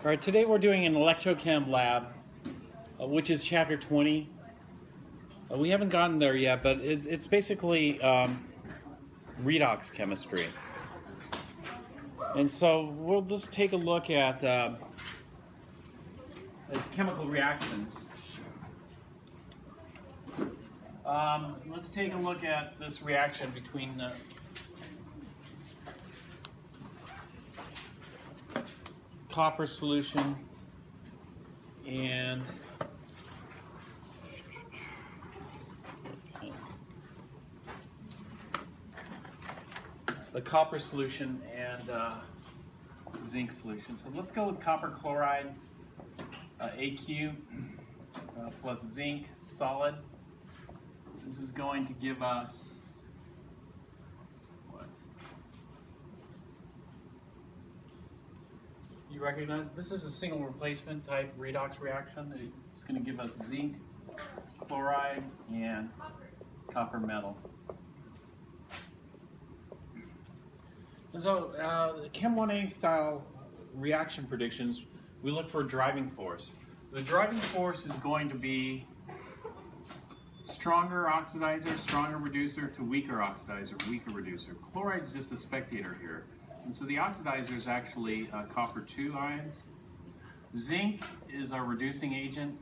All right, today we're doing an electrochem lab, which is chapter 20. We haven't gotten there yet, but it's basically redox chemistry. And so we'll just take a look at chemical reactions. Let's take a look at this reaction between the copper solution and zinc solution. So let's go with copper chloride, AQ plus zinc solid. This is going to give us what? You recognize this is a single replacement type redox reaction. It's going to give us zinc chloride and copper metal. And so Chem 1A style reaction predictions, we look for a driving force. The driving force is going to be stronger oxidizer, stronger reducer to weaker oxidizer, weaker reducer. Chloride's just a spectator here. And so the oxidizer is actually copper 2 ions. Zinc is our reducing agent.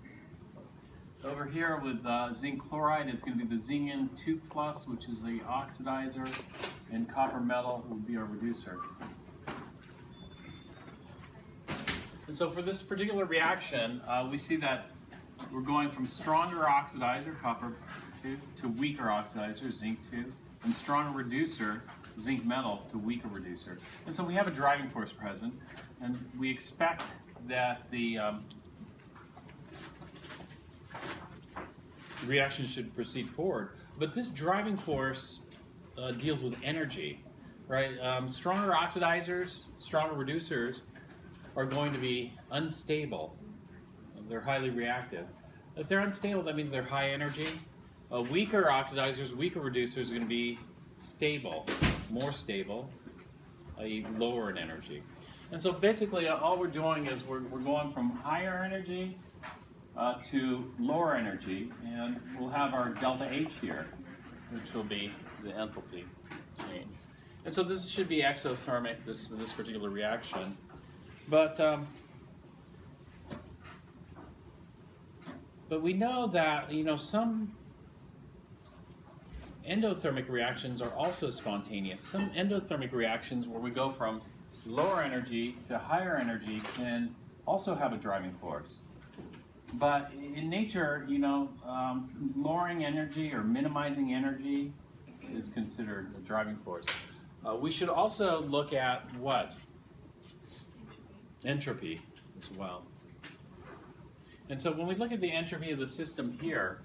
Over here with zinc chloride, it's going to be the Zn 2+, which is the oxidizer, and copper metal will be our reducer. And so for this particular reaction, we see that we're going from stronger oxidizer, copper 2, to weaker oxidizer, zinc 2, and stronger reducer, zinc metal, to weaker reducer. And so we have a driving force present, and we expect that the reaction should proceed forward. But this driving force deals with energy, right? Stronger oxidizers, stronger reducers are going to be unstable. They're highly reactive. If they're unstable, that means they're high energy. Weaker oxidizers, weaker reducers are going to be stable, more stable, i.e. lower in energy. And so basically all we're doing is we're going from higher energy to lower energy, and we'll have our delta H here, which will be the enthalpy change. And so this should be exothermic, this particular reaction. But we know that some endothermic reactions are also spontaneous. Some endothermic reactions where we go from lower energy to higher energy can also have a driving force. But in nature, lowering energy or minimizing energy is considered a driving force. We should also look at what? Entropy as well. And so when we look at the entropy of the system here,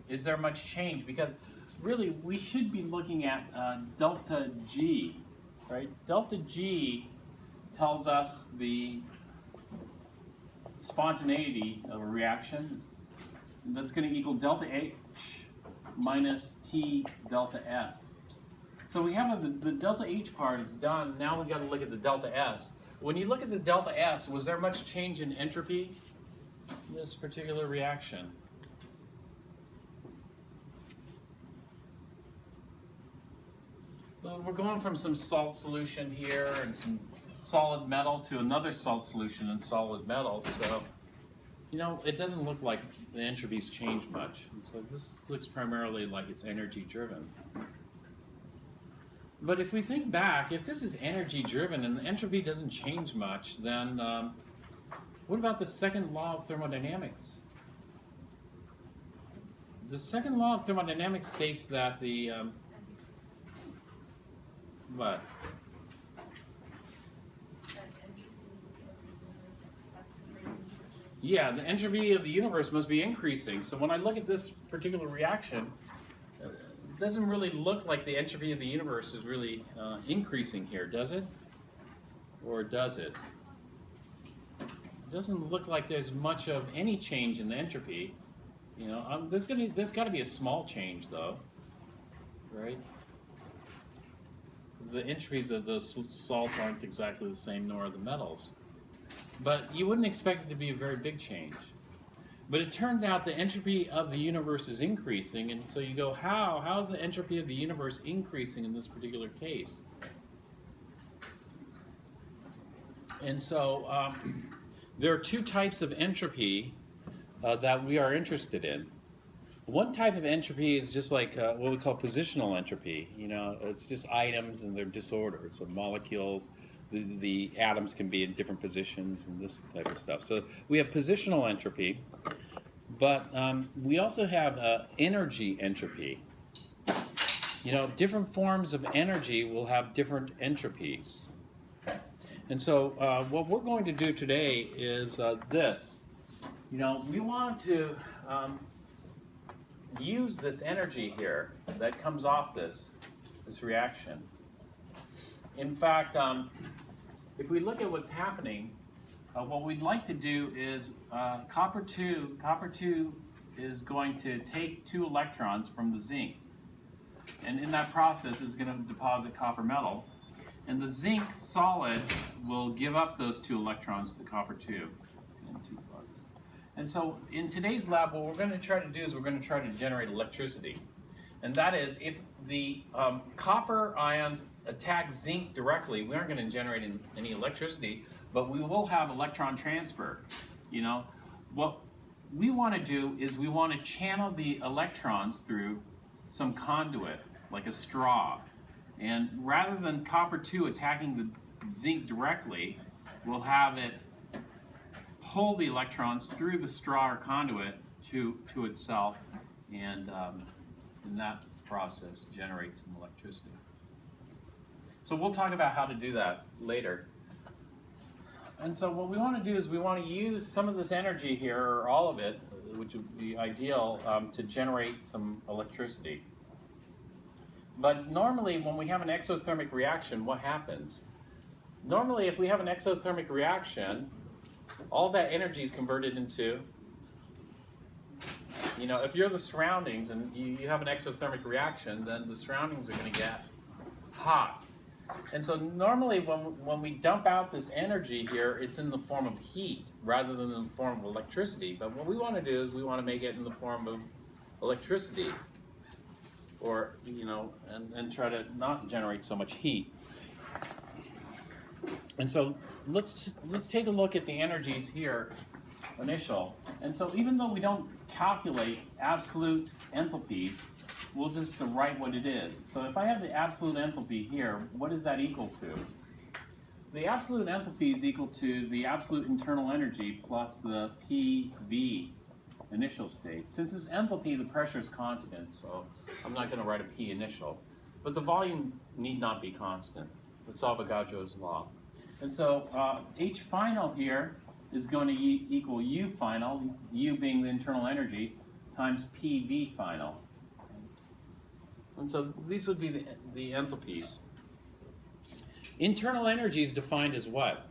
is there much change? Because really we should be looking at delta G, right? Delta G tells us the spontaneity of a reaction. That's going to equal delta H minus T delta S. So we have the delta H part is done. Now we've got to look at the delta S. When you look at the delta S, was there much change in entropy in this particular reaction? Well, we're going from some salt solution here and some solid metal to another salt solution and solid metal. So, it doesn't look like the entropy's changed much. So this looks primarily like it's energy driven. But if we think back, if this is energy driven and the entropy doesn't change much, then what about the second law of thermodynamics? The second law of thermodynamics states that the what? Yeah, the entropy of the universe must be increasing. So when I look at this particular reaction, it doesn't really look like the entropy of the universe is really increasing here, does it? Or does it? It doesn't look like there's much of any change in the entropy. There's got to be a small change though, right? the entropies of those salts aren't exactly the same, nor are the metals. But you wouldn't expect it to be a very big change. But it turns out the entropy of the universe is increasing, and so you go, how is the entropy of the universe increasing in this particular case? And so there are two types of entropy that we are interested in. One type of entropy is just like what we call positional entropy. You know, it's just items and their disorder. So molecules, the atoms can be in different positions and this type of stuff. So we have positional entropy, but we also have energy entropy. You know, different forms of energy will have different entropies. And so what we're going to do today is this. You know, we want to use this energy here that comes off this reaction. In fact, if we look at what's happening, what we'd like to do is copper 2 is going to take 2 electrons from the zinc. And in that process is going to deposit copper metal. And the zinc solid will give up those 2 electrons to the copper 2 and 2 plus. And so in today's lab, what we're going to try to do is we're going to try to generate electricity. And that is, if the copper ions attack zinc directly, we aren't going to generate any electricity, but we will have electron transfer. You know, what we want to do is we want to channel the electrons through some conduit, like a straw. And rather than copper 2 attacking the zinc directly, we'll have it pull the electrons through the straw or conduit to itself, and in that process generate some electricity. So we'll talk about how to do that later. And so what we want to do is we want to use some of this energy here, or all of it, which would be ideal, to generate some electricity. But normally when we have an exothermic reaction, what happens? Normally if we have an exothermic reaction, all that energy is converted into, you know, if you're the surroundings and you have an exothermic reaction, then the surroundings are going to get hot. And so normally when we dump out this energy here, it's in the form of heat rather than in the form of electricity. But what we want to do is we want to make it in the form of electricity, or, you know, and try to not generate so much heat. And so let's take a look at the energies here, initial. And so even though we don't calculate absolute enthalpies, we'll just write what it is. So if I have the absolute enthalpy here, what is that equal to? The absolute enthalpy is equal to the absolute internal energy plus the PV initial state. Since it's enthalpy, the pressure is constant, so I'm not going to write a P initial. But the volume need not be constant. It's Avogadro's law. And so H final here is going to equal U final, U being the internal energy, times PV final. And so these would be the enthalpies. Internal energy is defined as what?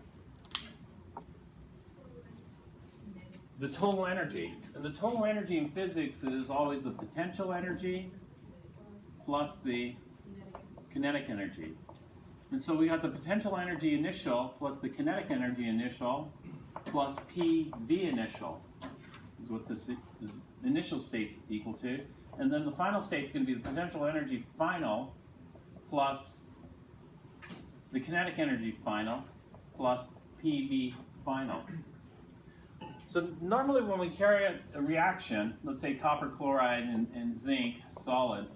The total energy. And the total energy in physics is always the potential energy plus the kinetic energy. And so we got the potential energy initial plus the kinetic energy initial plus PV initial is what this initial state's equal to. And then the final state is going to be the potential energy final plus the kinetic energy final plus PV final. So normally when we carry a reaction, let's say copper chloride and zinc solid,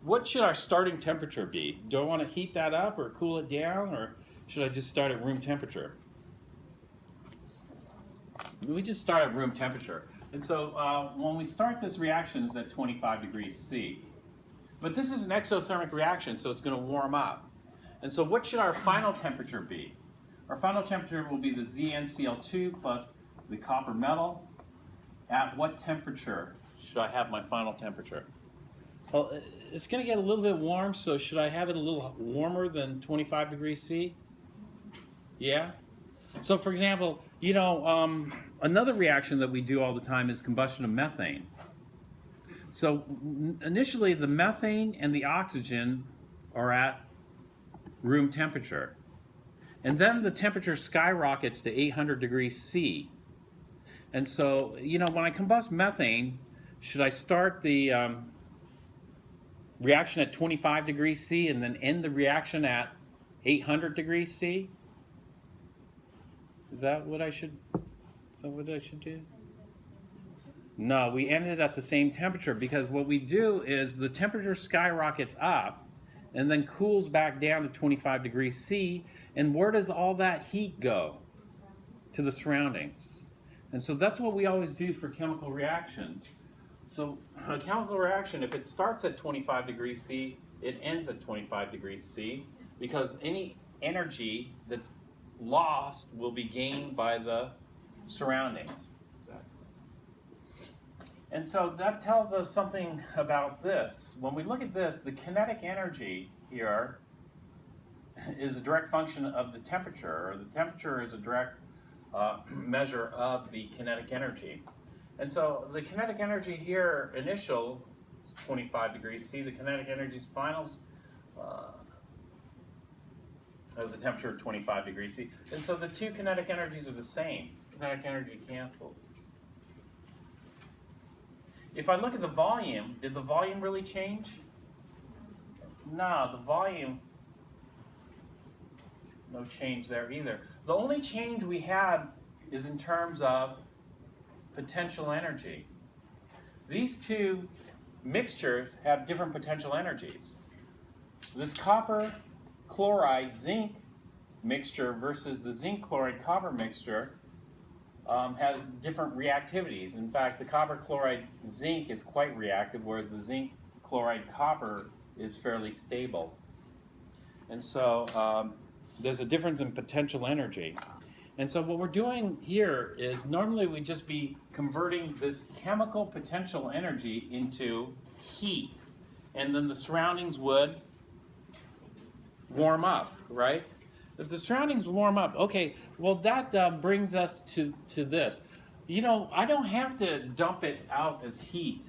what should our starting temperature be? Do I want to heat that up or cool it down, or should I just start at room temperature? We just start at room temperature. And so when we start this reaction, it's at 25 degrees C. But this is an exothermic reaction, so it's going to warm up. And so what should our final temperature be? Our final temperature will be the ZnCl2 plus the copper metal. At what temperature should I have my final temperature? Well, it's going to get a little bit warm, so should I have it a little warmer than 25 degrees C? Yeah? So for example, you know, another reaction that we do all the time is combustion of methane. So initially the methane and the oxygen are at room temperature. And then the temperature skyrockets to 800 degrees C. And so, when I combust methane, should I start the reaction at 25 degrees C and then end the reaction at 800 degrees C? Is that what I should do? No, we end it at the same temperature, because what we do is the temperature skyrockets up and then cools back down to 25 degrees C. And where does all that heat go? To the surroundings. And so that's what we always do for chemical reactions. So a chemical reaction, if it starts at 25 degrees C, it ends at 25 degrees C, because any energy that's lost will be gained by the surroundings. And so that tells us something about this. When we look at this, the kinetic energy here is a direct function of the temperature, or the temperature is a direct measure of the kinetic energy. And so the kinetic energy here, initial, is 25 degrees C. The kinetic energy's finals has a temperature of 25 degrees C. And so the two kinetic energies are the same. Kinetic energy cancels. If I look at the volume, did the volume really change? No, the volume, no change there either. The only change we had is in terms of potential energy. These two mixtures have different potential energies. This copper chloride zinc mixture versus the zinc chloride copper mixture has different reactivities. In fact, the copper chloride zinc is quite reactive, whereas the zinc chloride copper is fairly stable. And so there's a difference in potential energy. And so what we're doing here is, normally we'd just be converting this chemical potential energy into heat, and then the surroundings would warm up, right? If the surroundings warm up, okay, well that brings us to this. I don't have to dump it out as heat.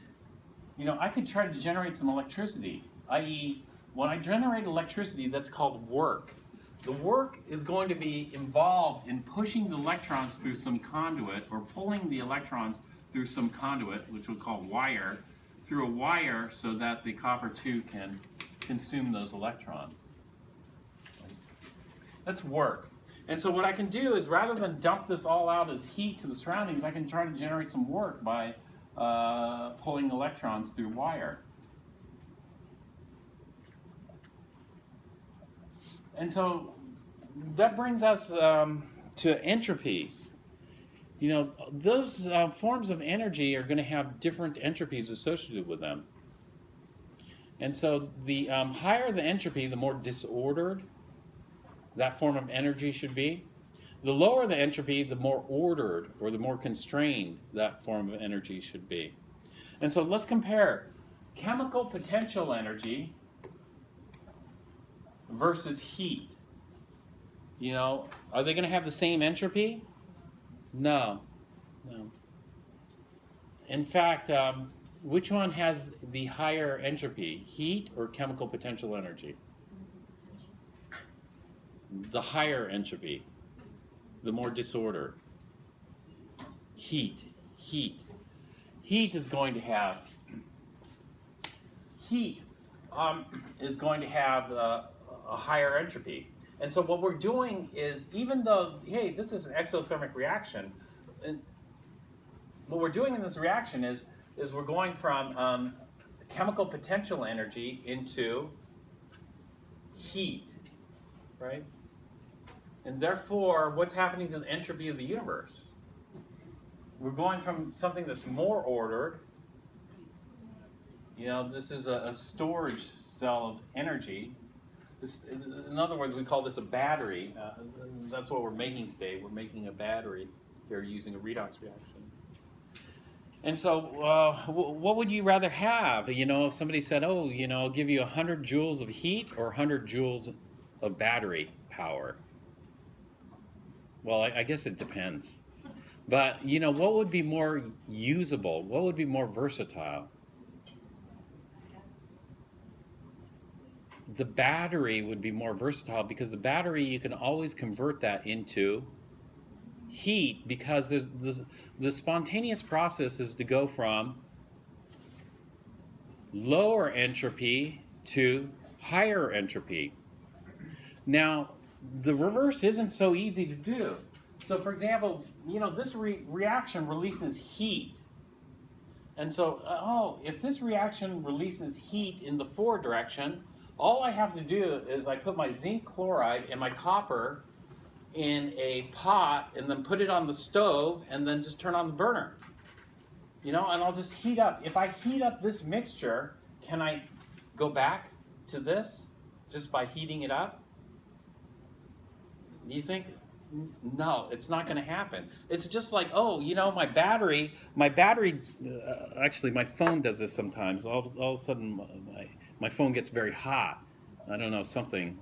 I could try to generate some electricity, i.e., when I generate electricity, that's called work. The work is going to be involved in pushing the electrons through some conduit, or pulling the electrons through some conduit, which we'll call wire, through a wire, so that the copper tube can consume those electrons. That's work. And so what I can do is, rather than dump this all out as heat to the surroundings, I can try to generate some work by pulling electrons through wire. And so that brings us to entropy. Those forms of energy are going to have different entropies associated with them. And so the higher the entropy, the more disordered that form of energy should be. The lower the entropy, the more ordered, or the more constrained that form of energy should be. And so let's compare chemical potential energy versus heat. Are they going to have the same entropy? No. In fact, which one has the higher entropy, heat or chemical potential energy? The higher entropy, the more disorder. Heat is going to have a higher entropy. And so what we're doing is, even though, hey, this is an exothermic reaction, and what we're doing in this reaction is we're going from chemical potential energy into heat, right? And therefore, what's happening to the entropy of the universe? We're going from something that's more ordered. This is a storage cell of energy. In other words, we call this a battery. That's what we're making today. We're making a battery here using a redox reaction. And so what would you rather have? If somebody said, oh, I'll give you 100 joules of heat or 100 joules of battery power. Well, I guess it depends. But, what would be more usable? What would be more versatile? the battery would be more versatile, because the battery, you can always convert that into heat, because the spontaneous process is to go from lower entropy to higher entropy. Now, the reverse isn't so easy to do. So, for example, this reaction releases heat. And so, if this reaction releases heat in the forward direction, all I have to do is I put my zinc chloride and my copper in a pot and then put it on the stove and then just turn on the burner. And I'll just heat up. If I heat up this mixture, can I go back to this just by heating it up? Do you think? No, it's not going to happen. It's just like, my battery, actually my phone does this sometimes. All of a sudden my phone gets very hot. I don't know, the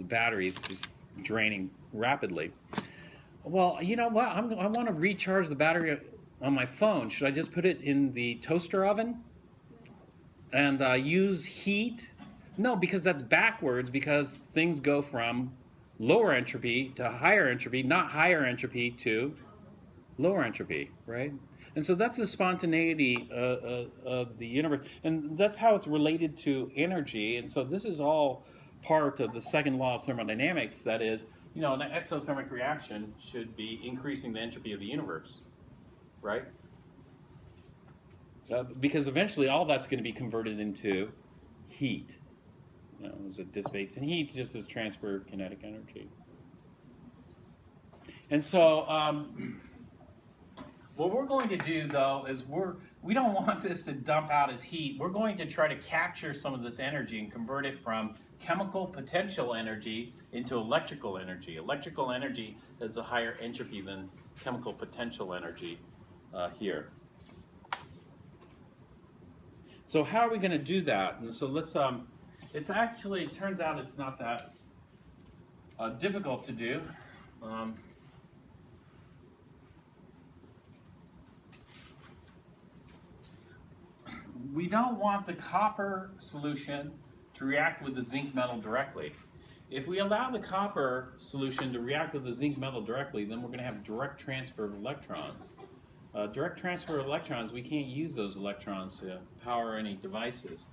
battery is just draining rapidly. Well, you know what? I want to recharge the battery on my phone. Should I just put it in the toaster oven and use heat? No, because that's backwards, because things go from lower entropy to higher entropy, not higher entropy to lower entropy, right? And so that's the spontaneity of the universe, and that's how it's related to energy. And so this is all part of the second law of thermodynamics, that is, an exothermic reaction should be increasing the entropy of the universe, right? Because eventually all that's going to be converted into heat. As it dissipates, and heat's just this transfer of kinetic energy. And so what we're going to do, though, is we don't want this to dump out as heat. We're going to try to capture some of this energy and convert it from chemical potential energy into electrical energy. Electrical energy is a higher entropy than chemical potential energy here. So how are we going to do that? And so let's it turns out it's not that difficult to do. We don't want the copper solution to react with the zinc metal directly. If we allow the copper solution to react with the zinc metal directly, then we're going to have direct transfer of electrons. Direct transfer of electrons, we can't use those electrons to power any devices.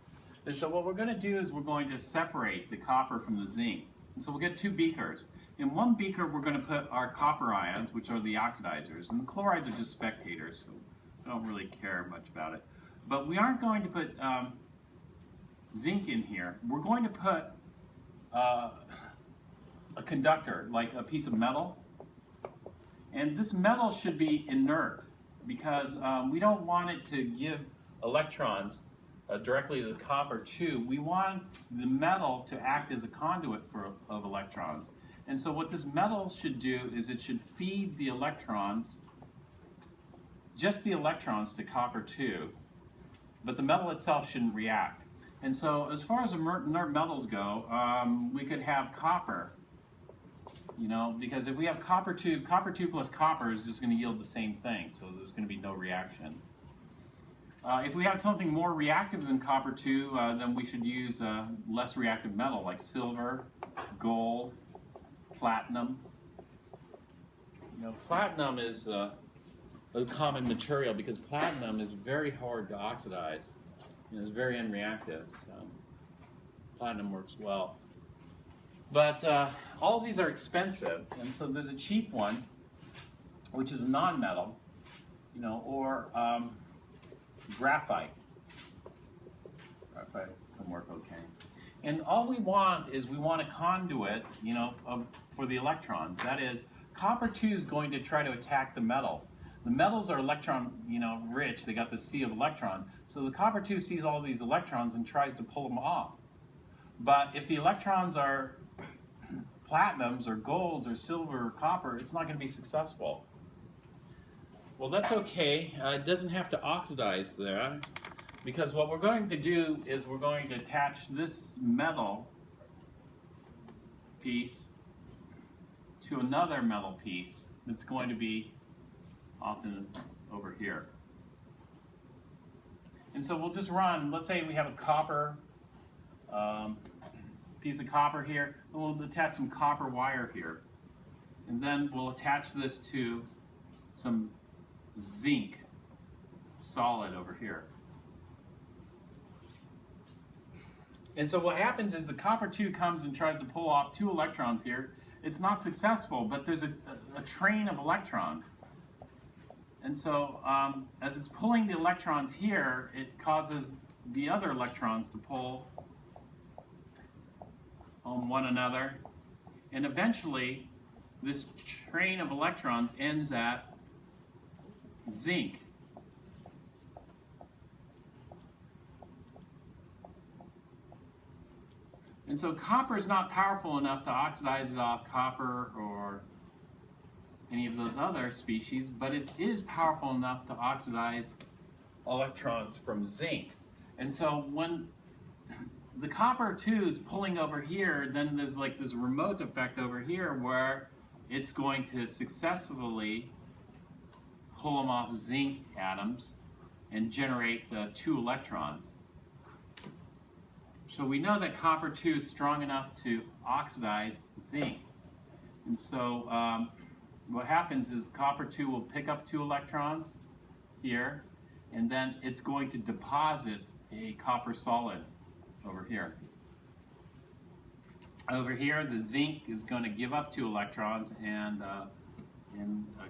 And so what we're going to do is we're going to separate the copper from the zinc. And so we'll get two beakers. In one beaker, we're going to put our copper ions, which are the oxidizers, and the chlorides are just spectators, so I don't really care much about it. But we aren't going to put zinc in here. We're going to put a conductor, like a piece of metal. And this metal should be inert, because we don't want it to give electrons directly to the copper too. We want the metal to act as a conduit of electrons. And so what this metal should do is it should feed the electrons, just the electrons, to copper 2, but the metal itself shouldn't react. And so as far as inert metals go, we could have copper, because if we have copper 2 plus copper is just going to yield the same thing, so there's going to be no reaction. If we have something more reactive than copper 2, then we should use less reactive metal like silver, gold, platinum. Platinum is a common material because platinum is very hard to oxidize. It's very unreactive. So platinum works well. But all of these are expensive, and so there's a cheap one, which is a non-metal, or graphite. Graphite can work okay. And all we want is we want a conduit, for the electrons. That is, copper 2 is going to try to attack the metal. The metals are electron, rich. They got the sea of electrons. So the copper 2 sees all these electrons and tries to pull them off. But if the electrons are platinums or golds or silver or copper, it's not going to be successful. Well, that's okay. It doesn't have to oxidize there, because what we're going to do is we're going to attach this metal piece to another metal piece that's going to be often over here. And so we'll just run, let's say we have a copper piece of copper here, and we'll attach some copper wire here. And then we'll attach this to some zinc solid over here. And so what happens is the copper 2 comes and tries to pull off 2 electrons here. It's not successful, but there's a train of electrons. And so as it's pulling the electrons here, it causes the other electrons to pull on one another. And eventually, this train of electrons ends at zinc. And so copper is not powerful enough to oxidize it off copper or any of those other species, but it is powerful enough to oxidize electrons from zinc. And so when the copper 2 is pulling over here, then there's like this remote effect over here where it's going to successfully pull them off zinc atoms and generate 2 electrons. So we know that copper 2 is strong enough to oxidize zinc. And so what happens is copper 2 will pick up 2 electrons here, and then it's going to deposit a copper solid over here. Over here, the zinc is going to give up 2 electrons and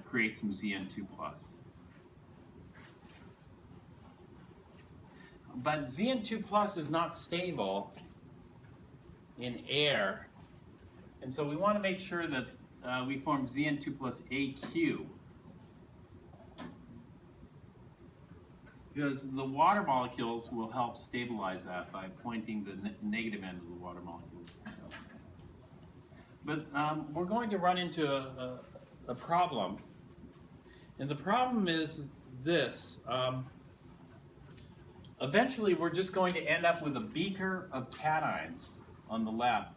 create some Zn2+. But Zn2+ is not stable in air, and so we want to make sure that we form Zn2 plus Aq, because the water molecules will help stabilize that by pointing the negative end of the water molecules. But we're going to run into a problem, and the problem is this. Eventually, we're just going to end up with a beaker of cations on the left.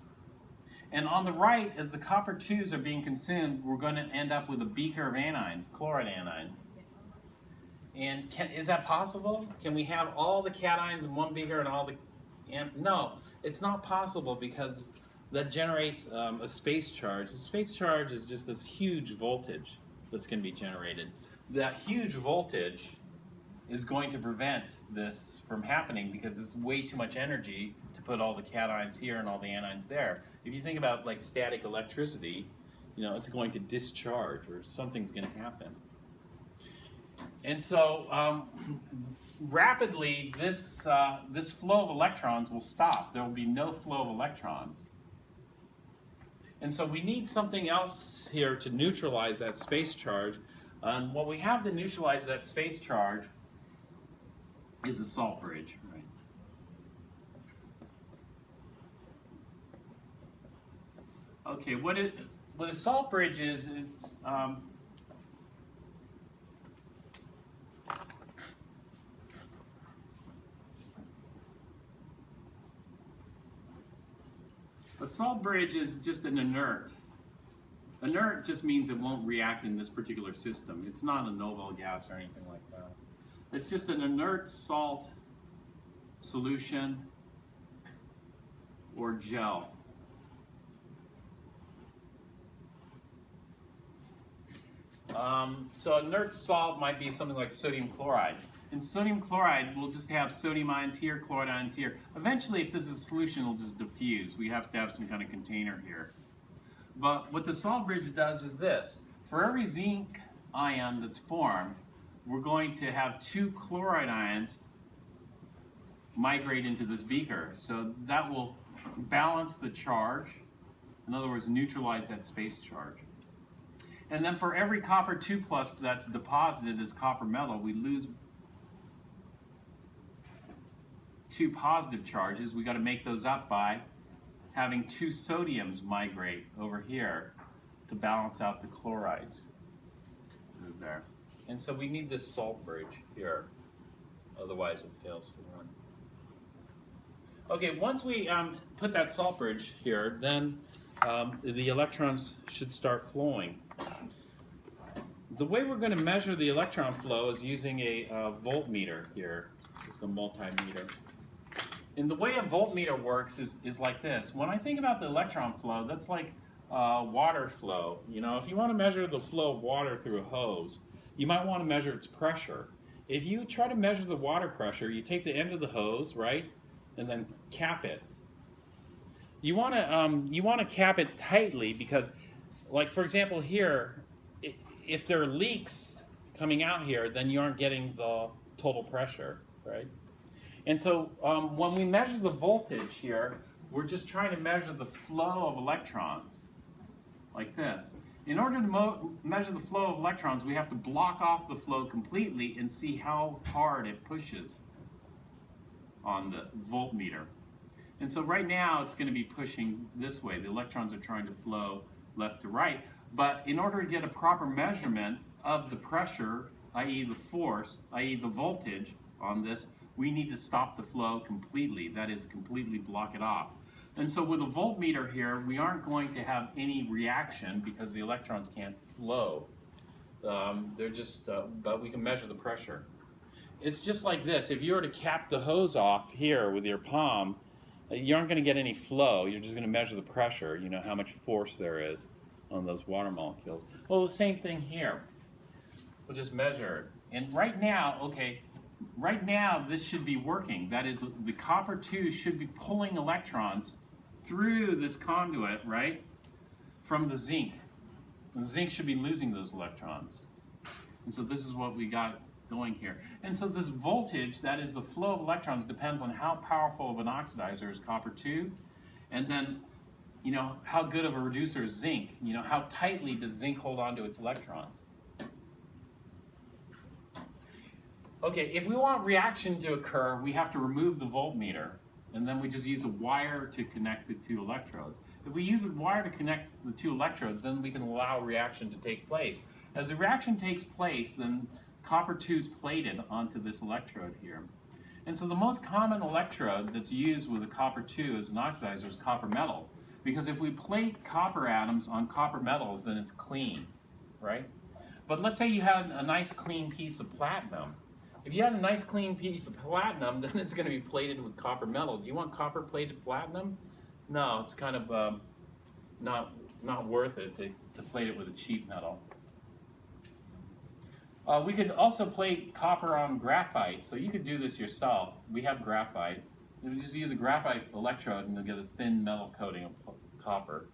And on the right, as the copper 2s are being consumed, we're going to end up with a beaker of anions, chloride anions. And is that possible? Can we have all the cations in one beaker and all the... No, it's not possible, because that generates a space charge. The space charge is just this huge voltage that's going to be generated. That huge voltage is going to prevent this from happening, because it's way too much energy to put all the cations here and all the anions there. If you think about like static electricity, you know, it's going to discharge or something's going to happen. And so rapidly this flow of electrons will stop. There will be no flow of electrons. And so we need something else here to neutralize that space charge. And what we have to neutralize that space charge is a salt bridge, right? Okay, what a salt bridge is, it's a salt bridge is just an inert. Inert just means it won't react in this particular system. It's not a noble gas or anything like that. It's just an inert salt solution or gel. So inert salt might be something like sodium chloride. In sodium chloride, we'll just have sodium ions here, chloride ions here. Eventually, if this is a solution, it'll just diffuse. We have to have some kind of container here. But what the salt bridge does is this. For every zinc ion that's formed, we're going to have 2 chloride ions migrate into this beaker. So that will balance the charge. In other words, neutralize that space charge. And then for every copper 2+ that's deposited as copper metal, we lose 2 positive charges. We got to make those up by having 2 sodiums migrate over here to balance out the chlorides there. And so we need this salt bridge here, otherwise it fails to run. Okay, once we put that salt bridge here, then the electrons should start flowing. The way we're going to measure the electron flow is using a voltmeter here, just a multimeter. And the way a voltmeter works is like this. When I think about the electron flow, that's like water flow. You know, if you want to measure the flow of water through a hose, you might want to measure its pressure. If you try to measure the water pressure, you take the end of the hose, right, and then cap it. You want to cap it tightly because, like for example here, if there are leaks coming out here, then you aren't getting the total pressure, right? And so when we measure the voltage here, we're just trying to measure the flow of electrons, like this. In order to measure the flow of electrons, we have to block off the flow completely and see how hard it pushes on the voltmeter. And so right now it's going to be pushing this way. The electrons are trying to flow left to right. But in order to get a proper measurement of the pressure, i.e. the force, i.e. the voltage on this, we need to stop the flow completely. That is, completely block it off. And so with a voltmeter here, we aren't going to have any reaction because the electrons can't flow. They're just, but we can measure the pressure. It's just like this. If you were to cap the hose off here with your palm, you aren't going to get any flow. You're just going to measure the pressure, you know, how much force there is on those water molecules. Well, the same thing here. We'll just measure it. And right now, okay, right now this should be working. That is, the copper tube should be pulling electrons through this conduit, right, from the zinc. The zinc should be losing those electrons. And so this is what we got going here. And so this voltage, that is the flow of electrons, depends on how powerful of an oxidizer is copper 2, and then, you know, how good of a reducer is zinc. You know, how tightly does zinc hold on to its electrons. Okay, if we want reaction to occur, we have to remove the voltmeter, and then we just use a wire to connect the two electrodes. If we use a wire to connect the two electrodes, then we can allow reaction to take place. As the reaction takes place, then copper 2 is plated onto this electrode here. And so the most common electrode that's used with a copper 2 as an oxidizer is copper metal. Because if we plate copper atoms on copper metals, then it's clean, right? But let's say you had a nice clean piece of platinum. If you had a nice clean piece of platinum, then it's going to be plated with copper metal. Do you want copper plated platinum? No, it's kind of not worth it to plate it with a cheap metal. We could also plate copper on graphite, so you could do this yourself. We have graphite. You just use a graphite electrode and you'll get a thin metal coating of copper,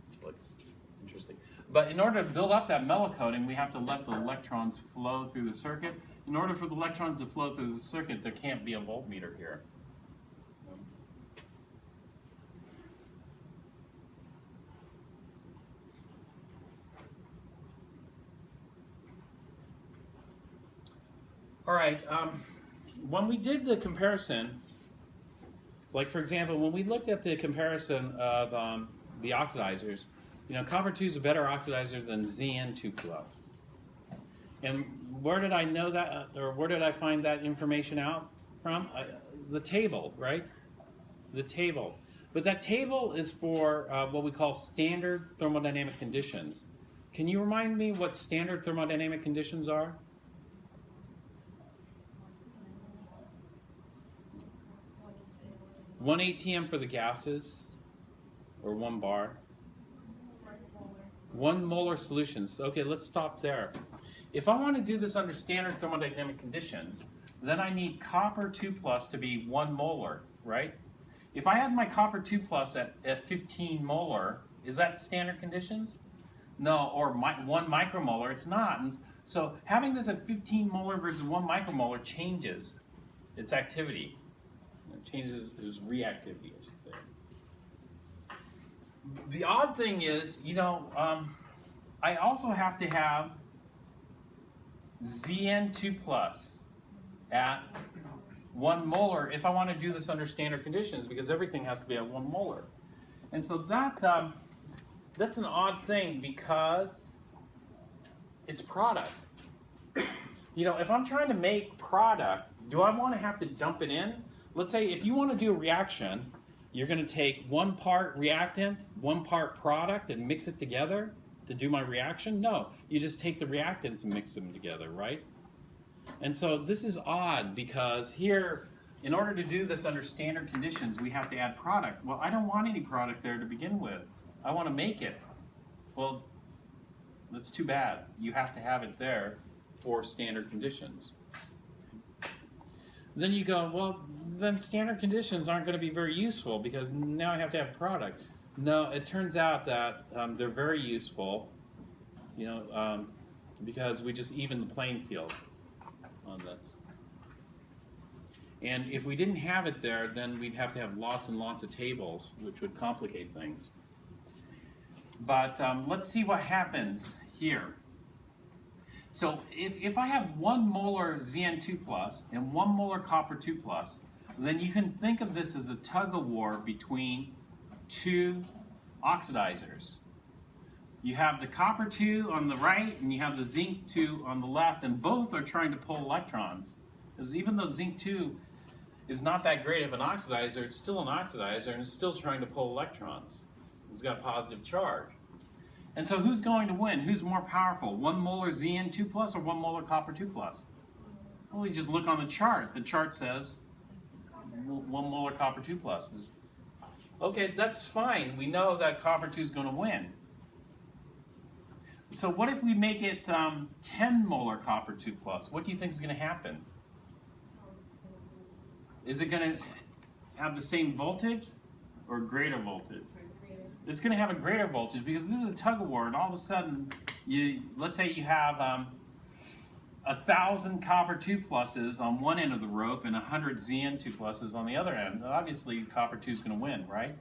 which looks interesting. But in order to build up that metal coating, we have to let the electrons flow through the circuit. In order for the electrons to flow through the circuit, there can't be a voltmeter here. All right, when we did the comparison, like for example, when we looked at the comparison of the oxidizers, you know, copper 2 is a better oxidizer than Zn2+. And where did I know that, or where did I find that information out from? The table, right? The table. But that table is for what we call standard thermodynamic conditions. Can you remind me what standard thermodynamic conditions are? 1 atm for the gases, or 1 bar. 1 molar solutions. Okay, let's stop there. If I want to do this under standard thermodynamic conditions, then I need copper 2+ to be 1 molar, right? If I have my copper 2+ at 15 molar, is that standard conditions? No, or 1 micromolar, it's not. And so having this at 15 molar versus 1 micromolar changes its activity. It changes its reactivity, I should say. The odd thing is, you know, I also have to have Zn2+ at 1 molar if I want to do this under standard conditions, because everything has to be at 1 molar. And so that's an odd thing because it's product. You know, if I'm trying to make product, do I want to have to dump it in? Let's say if you want to do a reaction, you're going to take 1 part reactant, 1 part product, and mix it together to do my reaction? No, you just take the reactants and mix them together, right? And so this is odd because here in order to do this under standard conditions, we have to add product. Well, I don't want any product there to begin with. I want to make it. Well, that's too bad. You have to have it there for standard conditions. Then you go, well, then standard conditions aren't going to be very useful because now I have to have product. No, it turns out that they're very useful, because we just even the playing field on this. And if we didn't have it there, then we'd have to have lots and lots of tables, which would complicate things. But let's see what happens here. So if I have 1 molar Zn2 plus and 1 molar copper 2 plus, then you can think of this as a tug of war between 2 oxidizers. You have the copper 2 on the right and you have the zinc 2 on the left, and both are trying to pull electrons. Because even though zinc 2 is not that great of an oxidizer, it's still an oxidizer and it's still trying to pull electrons. It's got a positive charge. And so who's going to win? Who's more powerful? 1 molar Zn2 plus or 1 molar copper 2 plus? Well, we just look on the chart. The chart says 1 molar copper 2 plus. Okay, that's fine. We know that copper 2 is going to win. So what if we make it 10 molar copper 2 plus? What do you think is going to happen? Is it going to have the same voltage or greater voltage? It's going to have a greater voltage because this is a tug of war, and all of a sudden, let's say you have 1,000 copper 2 pluses on one end of the rope and 100 Zn2 pluses on the other end. Obviously, copper 2 is going to win, right?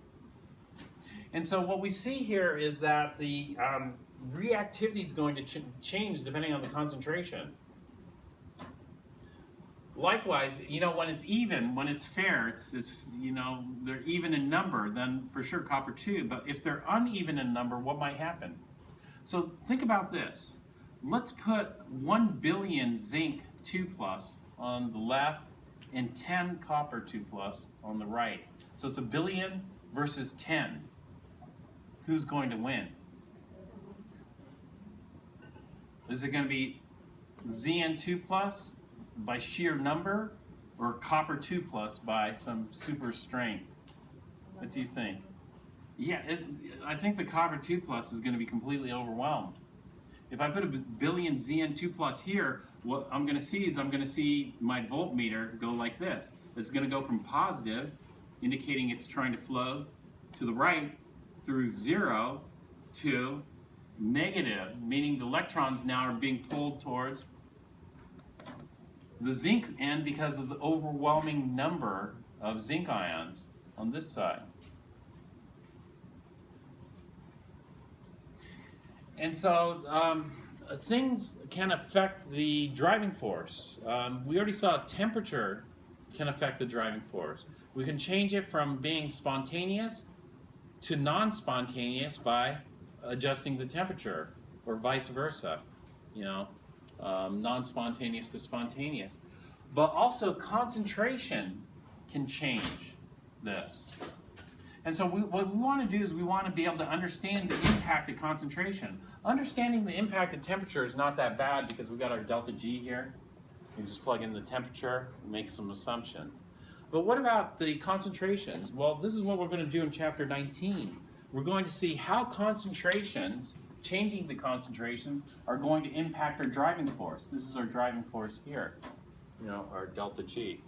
And so what we see here is that the reactivity is going to change depending on the concentration. Likewise, when it's even, when it's fair, it's they're even in number, then for sure copper 2. But if they're uneven in number, what might happen? So think about this. Let's put 1 billion zinc 2 plus on the left and 10 copper 2 plus on the right. So it's 1 billion versus 10. Who's going to win? Is it going to be Zn2 plus by sheer number, or copper 2 plus by some super strength? What do you think? Yeah, I think the copper 2 plus is going to be completely overwhelmed. If I put 1 billion Zn2 plus here, what I'm going to see is I'm going to see my voltmeter go like this. It's going to go from positive, indicating it's trying to flow to the right, through 0 to negative, meaning the electrons now are being pulled towards the zinc end because of the overwhelming number of zinc ions on this side. And so things can affect the driving force. We already saw temperature can affect the driving force. We can change it from being spontaneous to non-spontaneous by adjusting the temperature, or vice versa, non-spontaneous to spontaneous. But also concentration can change this. And so what we want to do is we want to be able to understand the impact of concentration. Understanding the impact of temperature is not that bad because we've got our delta G here. You just plug in the temperature and make some assumptions. But what about the concentrations? Well, this is what we're going to do in chapter 19. We're going to see how concentrations, changing the concentrations, are going to impact our driving force. This is our driving force here, our delta G.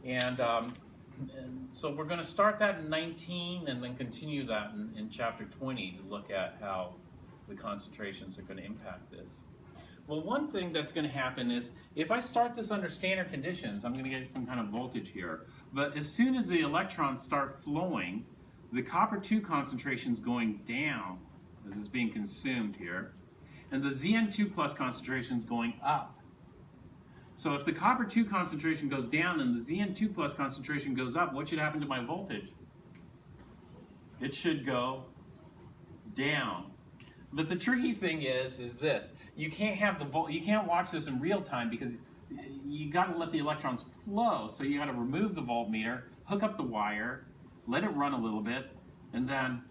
And so we're going to start that in 19 and then continue that in chapter 20 to look at how the concentrations are going to impact this. Well, one thing that's going to happen is if I start this under standard conditions, I'm going to get some kind of voltage here. But as soon as the electrons start flowing, the copper 2 concentration is going down as it's being consumed here. And the Zn2 plus concentration is going up. So if the copper 2 concentration goes down and the Zn2 plus concentration goes up, what should happen to my voltage? It should go down. But the tricky thing is this: you can't have you can't watch this in real time because you got to let the electrons flow. So you got to remove the voltmeter, hook up the wire, let it run a little bit, and then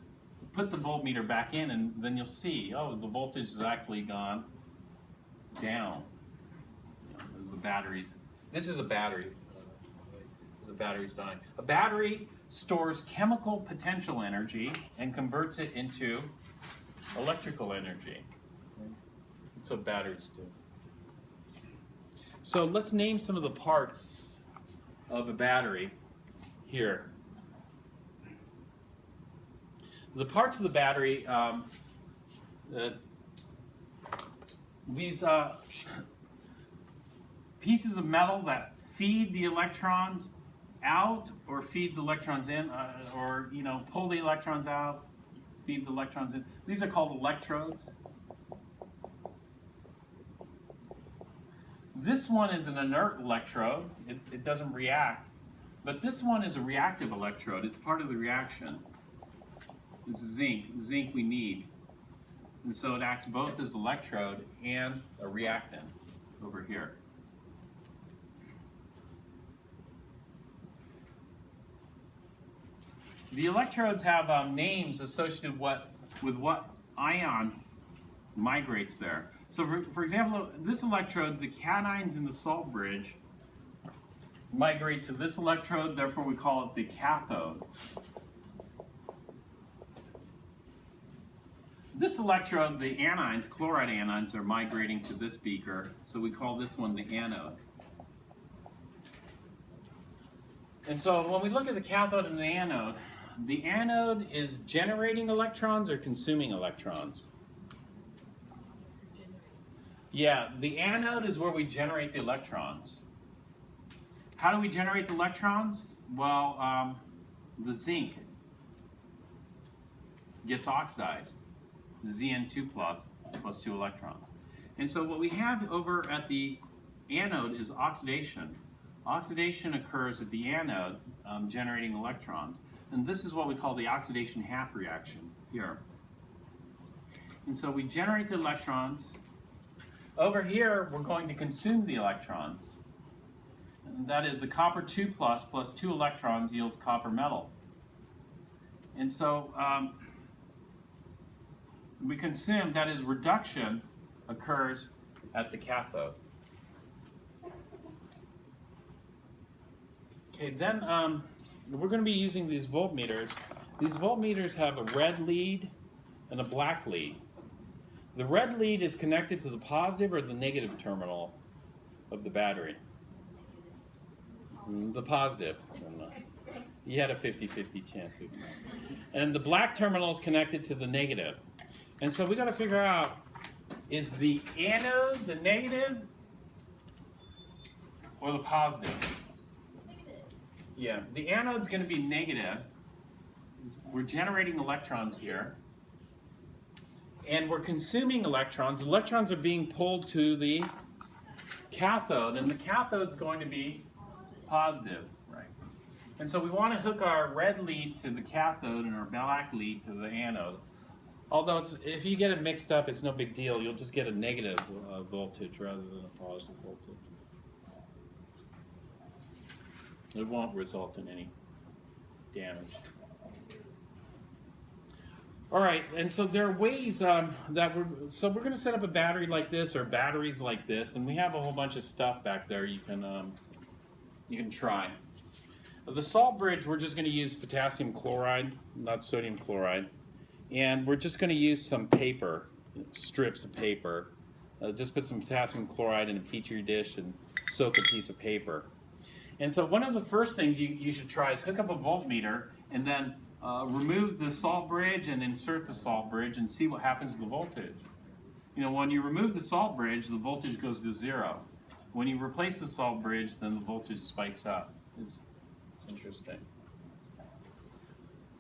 put the voltmeter back in, and then you'll see, oh, the voltage has actually gone down. As the batteries. This is a battery. The battery's dying. A battery stores chemical potential energy and converts it into electrical energy. That's what batteries do. So let's name some of the parts of a battery here. The parts of the battery, these pieces of metal that feed the electrons out or feed the electrons in, or pull the electrons out, feed the electrons in. These are called electrodes. This one is an inert electrode. It doesn't react. But this one is a reactive electrode. It's part of the reaction. It's zinc. Zinc we need. And so it acts both as electrode and a reactant over here. The electrodes have names associated with what ion migrates there. So for example, this electrode, the cations in the salt bridge migrate to this electrode, therefore we call it the cathode. This electrode, the anions, chloride anions, are migrating to this beaker, so we call this one the anode. And so when we look at the cathode and the anode is generating electrons or consuming electrons? Yeah, the anode is where we generate the electrons. How do we generate the electrons? Well, the zinc gets oxidized, Zn2 plus 2 electrons. And so what we have over at the anode is oxidation. Oxidation occurs at the anode, generating electrons. And this is what we call the oxidation half reaction here. And so we generate the electrons. Over here, we're going to consume the electrons. And that is the copper 2 plus 2 electrons yields copper metal. And so we consume, that is reduction occurs at the cathode. Okay, then we're going to be using these voltmeters. These voltmeters have a red lead and a black lead. The red lead is connected to the positive or the negative terminal of the battery. The positive. You had a 50-50 chance. And the black terminal is connected to the negative. And so we got to figure out, is the anode the negative or the positive? Yeah, the anode's going to be negative. We're generating electrons here. And we're consuming electrons. Electrons are being pulled to the cathode, and the cathode's going to be positive, right? And so we want to hook our red lead to the cathode and our black lead to the anode. Although if you get it mixed up, it's no big deal. You'll just get a negative voltage rather than a positive voltage. It won't result in any damage. All right, and so there are ways that we're going to set up a battery like this or batteries like this, and we have a whole bunch of stuff back there you can try. The salt bridge, we're just going to use potassium chloride, not sodium chloride, and we're just going to use some paper, strips of paper. Just put some potassium chloride in a petri dish and soak a piece of paper. And so one of the first things you should try is hook up a voltmeter and then remove the salt bridge and insert the salt bridge and see what happens to the voltage. When you remove the salt bridge, the voltage goes to 0. When you replace the salt bridge, then the voltage spikes up. It's interesting.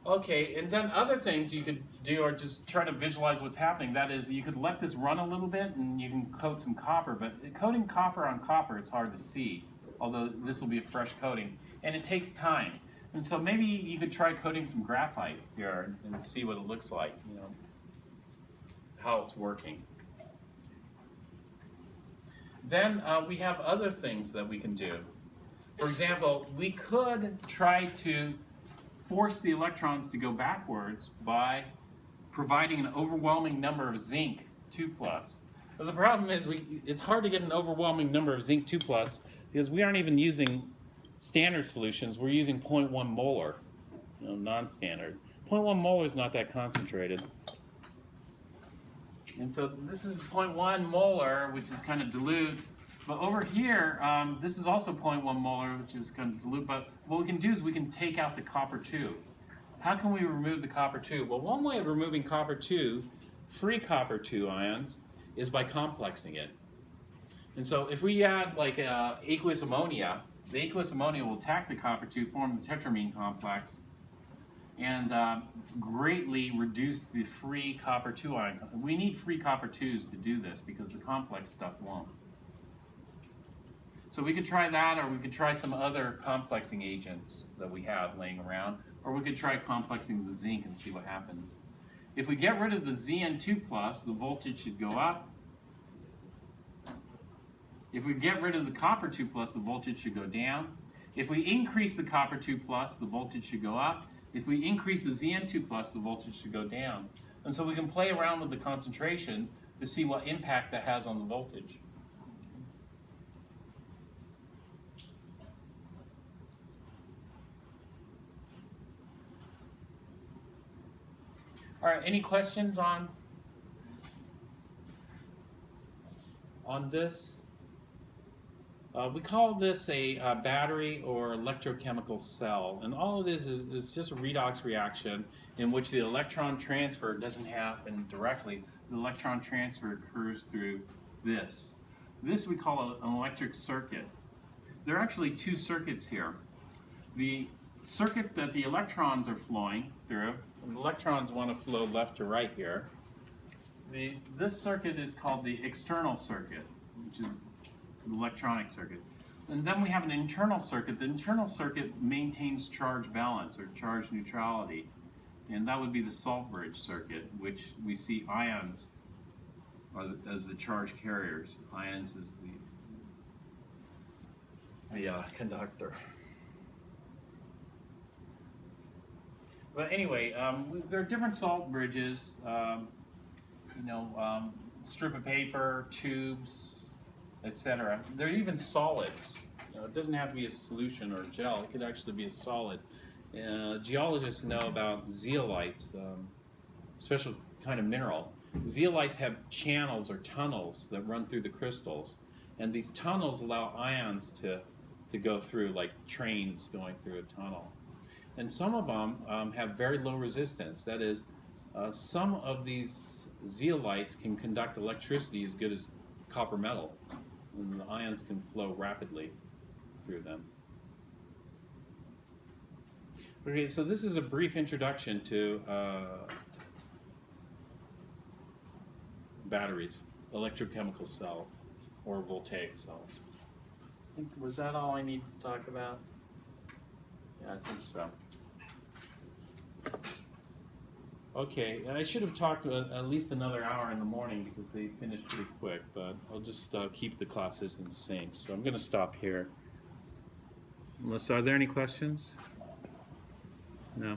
Okay, and then other things you could do are just try to visualize what's happening. That is, you could let this run a little bit and you can coat some copper, but coating copper on copper, it's hard to see, although this will be a fresh coating, and it takes time. And so maybe you could try coating some graphite here and see what it looks like, how it's working. Then we have other things that we can do. For example, we could try to force the electrons to go backwards by providing an overwhelming number of zinc 2+. But the problem is it's hard to get an overwhelming number of zinc 2+ because we aren't even using standard solutions. We're using 0.1 molar, non-standard. 0.1 molar is not that concentrated. And so this is 0.1 molar, which is kind of dilute. But over here, this is also 0.1 molar, which is kind of dilute. But what we can do is we can take out the copper 2. How can we remove the copper 2? Well, one way of removing copper 2, free copper 2 ions, is by complexing it. And so if we add like aqueous ammonia, the aqueous ammonia will attack the copper 2, form the tetramine complex, and greatly reduce the free copper 2 ion. We need free copper 2s to do this because the complex stuff won't. So we could try that, or we could try some other complexing agents that we have laying around, or we could try complexing the zinc and see what happens. If we get rid of the Zn2+, the voltage should go up. If we get rid of the copper 2+, the voltage should go down. If we increase the copper 2+, the voltage should go up. If we increase the Zn2+, the voltage should go down. And so we can play around with the concentrations to see what impact that has on the voltage. All right, any questions on this? We call this a battery or electrochemical cell, and all it is just a redox reaction in which the electron transfer doesn't happen directly. The electron transfer occurs through this. This we call an electric circuit. There are actually two circuits here. The circuit that the electrons are flowing through, and the electrons want to flow left to right here. This circuit is called the external circuit, which is the electronic circuit. And then we have an internal circuit. The internal circuit maintains charge balance or charge neutrality. And that would be the salt bridge circuit, which we see ions as the charge carriers. Ions is the conductor. But anyway, there are different salt bridges, strip of paper, tubes, etc. They're even solids. It doesn't have to be a solution or a gel. It could actually be a solid. Geologists know about zeolites, special kind of mineral. Zeolites have channels or tunnels that run through the crystals. And these tunnels allow ions to go through, like trains going through a tunnel. And some of them have very low resistance. That is, some of these zeolites can conduct electricity as good as copper metal, and the ions can flow rapidly through them. Okay, so this is a brief introduction to batteries, electrochemical cell, or voltaic cells. Was that all I need to talk about? Yeah, I think so. Okay, I should have talked at least another hour in the morning because they finished pretty quick, but I'll just keep the classes in sync. So I'm going to stop here. Are there any questions? No.